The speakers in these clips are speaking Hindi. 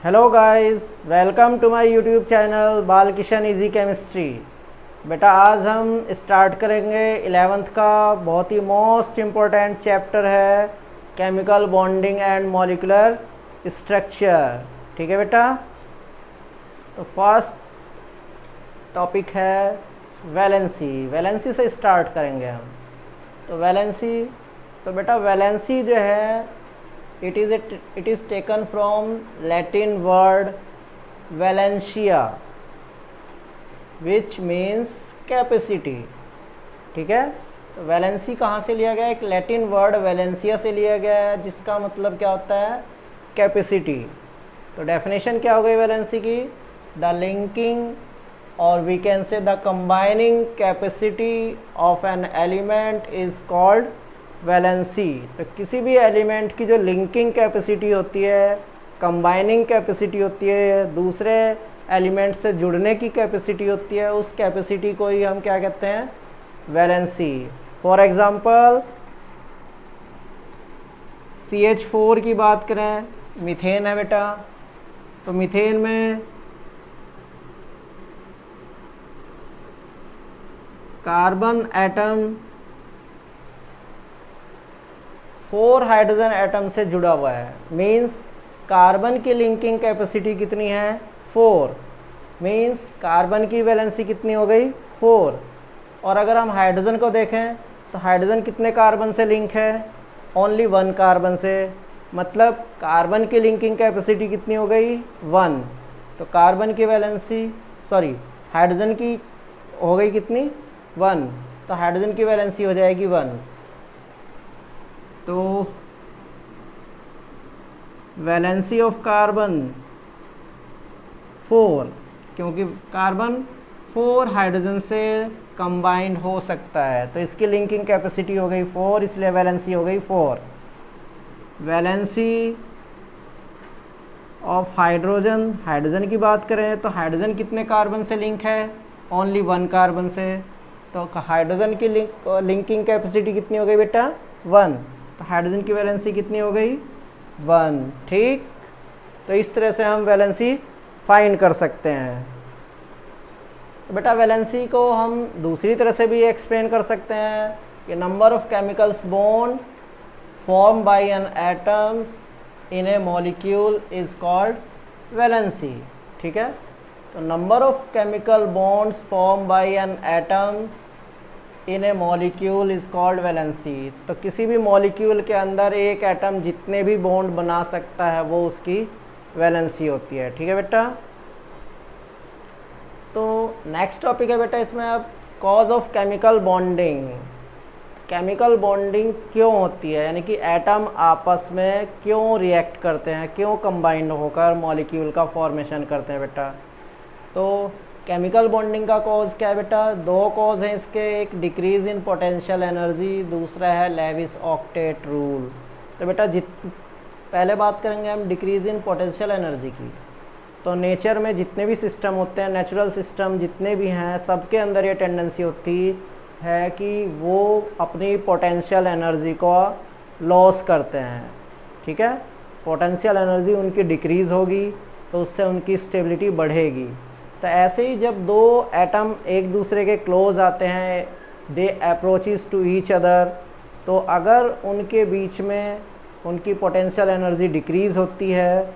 Hello guys, welcome to my YouTube channel Balkishan easy chemistry. बेटा आज हम स्टार्ट करेंगे 11th का बहुत ही मोस्ट इम्पोर्टेंट चैप्टर है chemical bonding and molecular structure. ठीक है बेटा, तो फर्स्ट टॉपिक है वैलेंसी। वैलेंसी से स्टार्ट करेंगे हम। तो वैलेंसी, तो बेटा वैलेंसी जो है it is taken from Latin word valentia which means capacity। ठीक है, तो वैलेंसी कहाँ से लिया गया? एक लैटिन वर्ड वैलेंसिया से लिया गया है जिसका मतलब क्या होता है? कैपेसिटी। तो डेफिनेशन क्या हो गई वैलेंसी की? द लिंकिंग और we can say the combining capacity of an element is called valency. तो किसी भी एलिमेंट की जो लिंकिंग कैपेसिटी होती है, कंबाइनिंग कैपेसिटी होती है, दूसरे एलिमेंट से जुड़ने की कैपेसिटी होती है, उस कैपेसिटी को ही हम क्या कहते हैं? वैलेंसी। फॉर एग्जांपल CH4 की बात करें, मीथेन है बेटा, तो मीथेन में कार्बन एटम 4 हाइड्रोजन एटम से जुड़ा हुआ है। मीन्स कार्बन की लिंकिंग कैपेसिटी कितनी है? 4। मीन्स कार्बन की वैलेंसी कितनी हो गई? 4। और अगर हम हाइड्रोजन को देखें तो हाइड्रोजन कितने कार्बन से लिंक है? ओनली 1 कार्बन से। मतलब कार्बन की लिंकिंग कैपेसिटी कितनी हो गई? 1। तो कार्बन की वैलेंसी हाइड्रोजन की हो गई कितनी? 1। तो हाइड्रोजन की वैलेंसी हो जाएगी 1। तो वैलेंसी ऑफ कार्बन 4, क्योंकि कार्बन 4 हाइड्रोजन से कंबाइंड हो सकता है, तो इसकी लिंकिंग कैपेसिटी हो गई 4, इसलिए वैलेंसी हो गई 4। वैलेंसी ऑफ हाइड्रोजन, हाइड्रोजन की बात करें तो हाइड्रोजन कितने कार्बन से लिंक है? ओनली 1 कार्बन से। तो हाइड्रोजन की लिंकिंग कैपेसिटी कितनी हो गई बेटा? 1। तो हाइड्रोजन की वैलेंसी कितनी हो गई? 1। ठीक, तो इस तरह से हम वैलेंसी फाइंड कर सकते हैं। तो बेटा वैलेंसी को हम दूसरी तरह से भी एक्सप्लेन कर सकते हैं कि number of chemicals bond form by an atoms in a molecule is called valency. ठीक है, तो number of chemical bonds form by an atom in a molecule is called valency. तो किसी भी मॉलिक्यूल के अंदर एक एटम जितने भी बॉन्ड बना सकता है वो उसकी वैलेंसी होती है। ठीक है बेटा, तो नेक्स्ट टॉपिक है बेटा इसमें अब cause of chemical bonding. Chemical bonding क्यों होती है, यानी कि एटम आपस में क्यों रिएक्ट करते हैं, क्यों कंबाइन होकर मॉलिक्यूल का फॉर्मेशन करते हैं बेटा? तो केमिकल बॉन्डिंग का कॉज क्या है बेटा? 2 कॉज हैं इसके, एक डिक्रीज इन पोटेंशियल एनर्जी, दूसरा है लेविस ऑक्टेट रूल। तो बेटा पहले बात करेंगे हम डिक्रीज इन पोटेंशियल एनर्जी की। तो नेचर में जितने भी सिस्टम होते हैं, नेचुरल सिस्टम जितने भी हैं, सबके अंदर ये टेंडेंसी होती है कि वो अपनी पोटेंशियल एनर्जी को लॉस करते हैं। ठीक है, पोटेंशियल एनर्जी उनकी डिक्रीज़ होगी तो उससे उनकी स्टेबिलिटी बढ़ेगी। तो ऐसे ही जब 2 एटम एक दूसरे के क्लोज आते हैं, दे अप्रोचेस टू ईच अदर, तो अगर उनके बीच में उनकी पोटेंशियल एनर्जी डिक्रीज़ होती है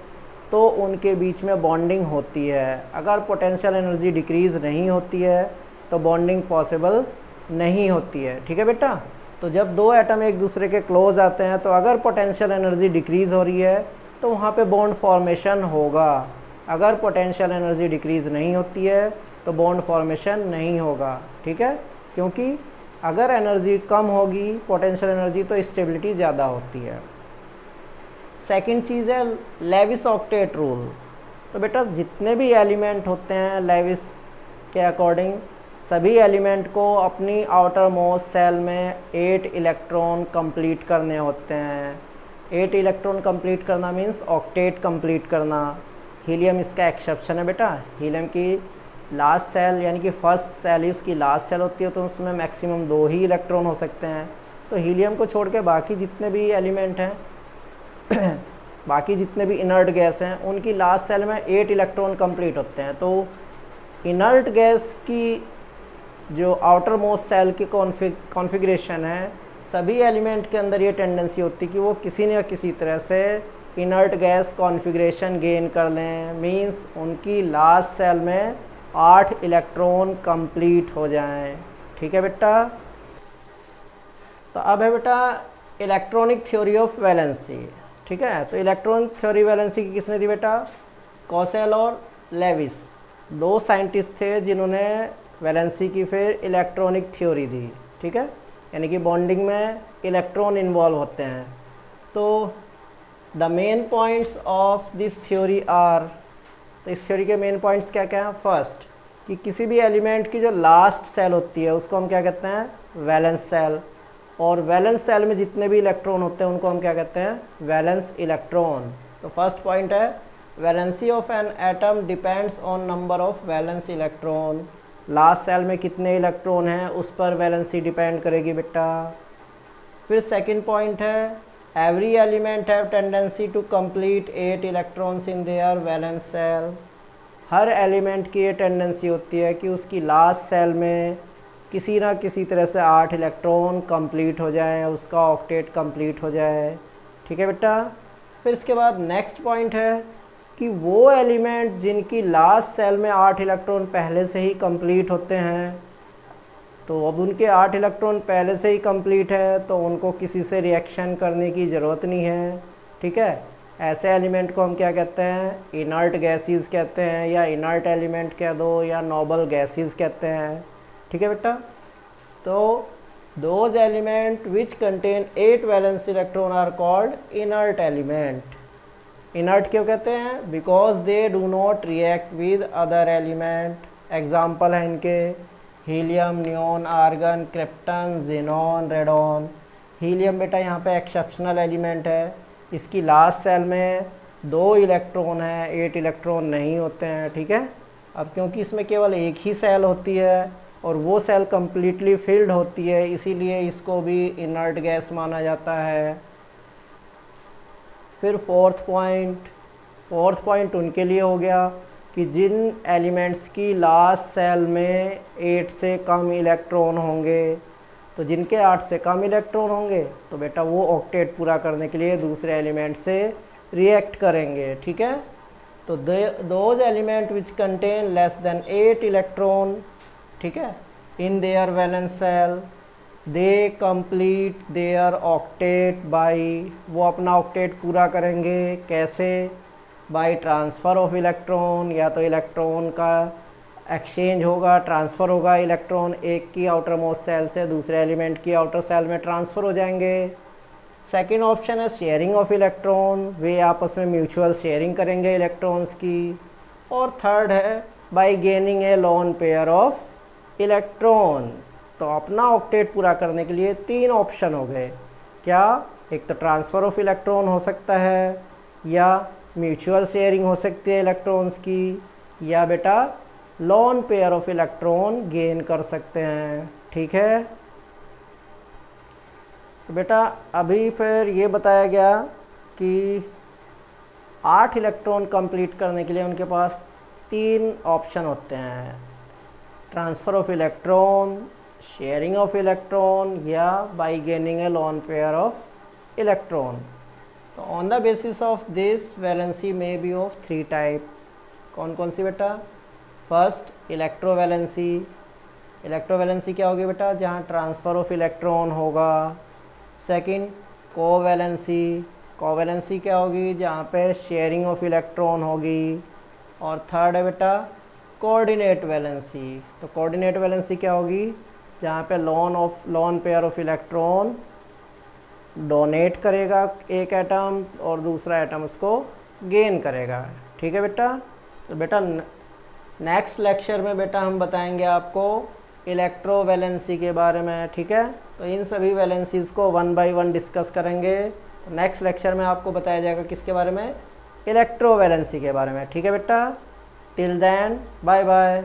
तो उनके बीच में बॉन्डिंग होती है। अगर पोटेंशियल एनर्जी डिक्रीज़ नहीं होती है तो बॉन्डिंग पॉसिबल नहीं होती है। ठीक है बेटा, तो जब 2 एटम एक दूसरे के क्लोज आते हैं तो अगर पोटेंशियल एनर्जी डिक्रीज़ हो रही है तो वहाँ पे बॉन्ड फॉर्मेशन होगा। अगर पोटेंशियल एनर्जी डिक्रीज़ नहीं होती है तो बॉन्ड फॉर्मेशन नहीं होगा। ठीक है, क्योंकि अगर एनर्जी कम होगी पोटेंशियल एनर्जी तो स्टेबिलिटी ज़्यादा होती है। सेकंड चीज़ है लेविस ऑक्टेट रूल। तो बेटा जितने भी एलिमेंट होते हैं लेविस के अकॉर्डिंग, सभी एलिमेंट को अपनी आउटर मोस्ट सेल में 8 इलेक्ट्रॉन कंप्लीट करने होते हैं। 8 इलेक्ट्रॉन कंप्लीट करना मीन्स ऑक्टेट कंप्लीट करना। हीलियम इसका एक्सेप्शन है बेटा। हीलियम की लास्ट सेल यानी कि फर्स्ट सेल ही उसकी लास्ट सेल होती है, तो उसमें मैक्सिमम 2 ही इलेक्ट्रॉन हो सकते हैं। तो हीलियम को छोड़ के बाकी जितने भी एलिमेंट हैं बाकी जितने भी इनर्ट गैस हैं उनकी लास्ट सेल में 8 इलेक्ट्रॉन कंप्लीट होते हैं। तो इनर्ट गैस की जो आउटर मोस्ट सेल की कॉन्फ़िगरेशन है, सभी एलिमेंट के अंदर ये टेंडेंसी होती है कि वो किसी न किसी तरह से इनर्ट गैस कॉन्फ़िगरेशन गेन कर लें, मींस उनकी लास्ट सेल में 8 इलेक्ट्रॉन कंप्लीट हो जाएं। ठीक है बेटा। तो अब है बेटा इलेक्ट्रॉनिक थ्योरी ऑफ वैलेंसी। ठीक है, तो इलेक्ट्रॉनिक थ्योरी वैलेंसी की किसने दी बेटा? कॉसेल और लेविस, दो साइंटिस्ट थे जिन्होंने वैलेंसी की फिर इलेक्ट्रॉनिक थ्योरी दी। ठीक है, यानी कि बॉन्डिंग में इलेक्ट्रॉन इन्वॉल्व होते हैं। तो the main points of this theory are, तो इस थ्योरी के मेन पॉइंट्स क्या क्या हैं? फर्स्ट, कि किसी भी एलिमेंट की जो लास्ट सेल होती है उसको हम क्या कहते हैं? Valence shell. और वैलेंस सेल में जितने भी इलेक्ट्रॉन होते हैं उनको हम क्या कहते हैं? Valence electron. तो फर्स्ट पॉइंट है valency of an atom depends on number of valence electron. Last shell में कितने इलेक्ट्रॉन हैं उस पर वैलेंसी डिपेंड करेगी बेटा। फिर सेकंड पॉइंट है every element have tendency to complete 8 electrons in their valence shell. हर एलिमेंट की ये टेंडेंसी होती है कि उसकी लास्ट सेल में किसी ना किसी तरह से 8 इलेक्ट्रॉन कंप्लीट हो जाए, उसका ऑक्टेट कंप्लीट हो जाए। ठीक है बेटा। फिर इसके बाद नेक्स्ट पॉइंट है कि वो एलिमेंट जिनकी लास्ट सेल में 8 इलेक्ट्रॉन पहले से ही कंप्लीट होते हैं, तो अब उनके 8 इलेक्ट्रॉन पहले से ही कंप्लीट है तो उनको किसी से रिएक्शन करने की ज़रूरत नहीं है। ठीक है, ऐसे एलिमेंट को हम क्या कहते हैं? इनर्ट गैसेस कहते हैं, या इनर्ट एलिमेंट कह दो, या नोबल गैसेस कहते हैं। ठीक है बेटा। तो those element which contain 8 valence electron are called inert element. Inert क्यों कहते हैं? Because they do not react with other element. Example है इनके helium, neon, argon, krypton, xenon, radon. Helium बेटा यहाँ पे एक्सेप्शनल एलिमेंट है, इसकी लास्ट सेल में 2 इलेक्ट्रॉन है, 8 इलेक्ट्रॉन नहीं होते हैं। ठीक है, अब क्योंकि इसमें केवल एक ही सेल होती है और वो सेल कम्प्लीटली फिल्ड होती है, इसीलिए इसको भी इनर्ट गैस माना जाता है। फिर फोर्थ पॉइंट उनके लिए हो गया कि जिन एलिमेंट्स की लास्ट सेल में 8 से कम इलेक्ट्रॉन होंगे, तो जिनके 8 से कम इलेक्ट्रॉन होंगे तो बेटा वो ऑक्टेट पूरा करने के लिए दूसरे एलिमेंट से रिएक्ट करेंगे। ठीक है, तो those element which contain less than 8 electron, ठीक है, इन their valence cell, they complete their octet by, वो अपना ऑक्टेट पूरा करेंगे कैसे? बाई ट्रांसफ़र ऑफ इलेक्ट्रॉन, या तो इलेक्ट्रॉन का एक्सचेंज होगा, ट्रांसफ़र होगा, इलेक्ट्रॉन एक की आउटर मोस्ट सेल से दूसरे एलिमेंट की आउटर सेल में ट्रांसफ़र हो जाएंगे। सेकेंड ऑप्शन है शेयरिंग ऑफ इलेक्ट्रॉन, वे आपस में म्यूचुअल शेयरिंग करेंगे इलेक्ट्रॉन्स की। और थर्ड है by gaining a lone pair of electron. तो अपना ऑक्टेट पूरा करने के लिए 3 ऑप्शन हो गए। क्या? एक तो ट्रांसफ़र ऑफ इलेक्ट्रॉन हो सकता है, या म्यूचुअल शेयरिंग हो सकती है इलेक्ट्रॉन्स की, या बेटा loan pair of electron gain कर सकते हैं। ठीक है, तो बेटा अभी फिर ये बताया गया कि 8 इलेक्ट्रॉन कंप्लीट करने के लिए उनके पास 3 ऑप्शन होते हैं, transfer of electron, sharing of electron, या by gaining a lone pair of electron. तो on the basis of this valency में बी ऑफ 3 टाइप। कौन कौन सी बेटा? First electrovalency. इलेक्ट्रोवैलेंसी क्या होगी बेटा? जहाँ ट्रांसफ़र ऑफ इलेक्ट्रॉन होगा। Second covalency. कोवैलेंसी क्या होगी? जहाँ पे शेयरिंग ऑफ इलेक्ट्रॉन होगी। और थर्ड है बेटा कोऑर्डिनेट वैलेंसी। तो कोऑर्डिनेट वैलेंसी क्या होगी? जहाँ पे loan pair of electron donate करेगा एक एटम और दूसरा एटम उसको गेन करेगा। ठीक है बेटा। तो बेटा नेक्स्ट लेक्चर में बेटा हम बताएंगे आपको इलेक्ट्रोवैलेंसी के बारे में। ठीक है, तो इन सभी वैलेंसीज़ को 1 बाय 1 डिस्कस करेंगे। नेक्स्ट लेक्चर में आपको बताया जाएगा किसके बारे में? इलेक्ट्रोवैलेंसी के बारे में। ठीक है बेटा, टिल देन बाय बाय।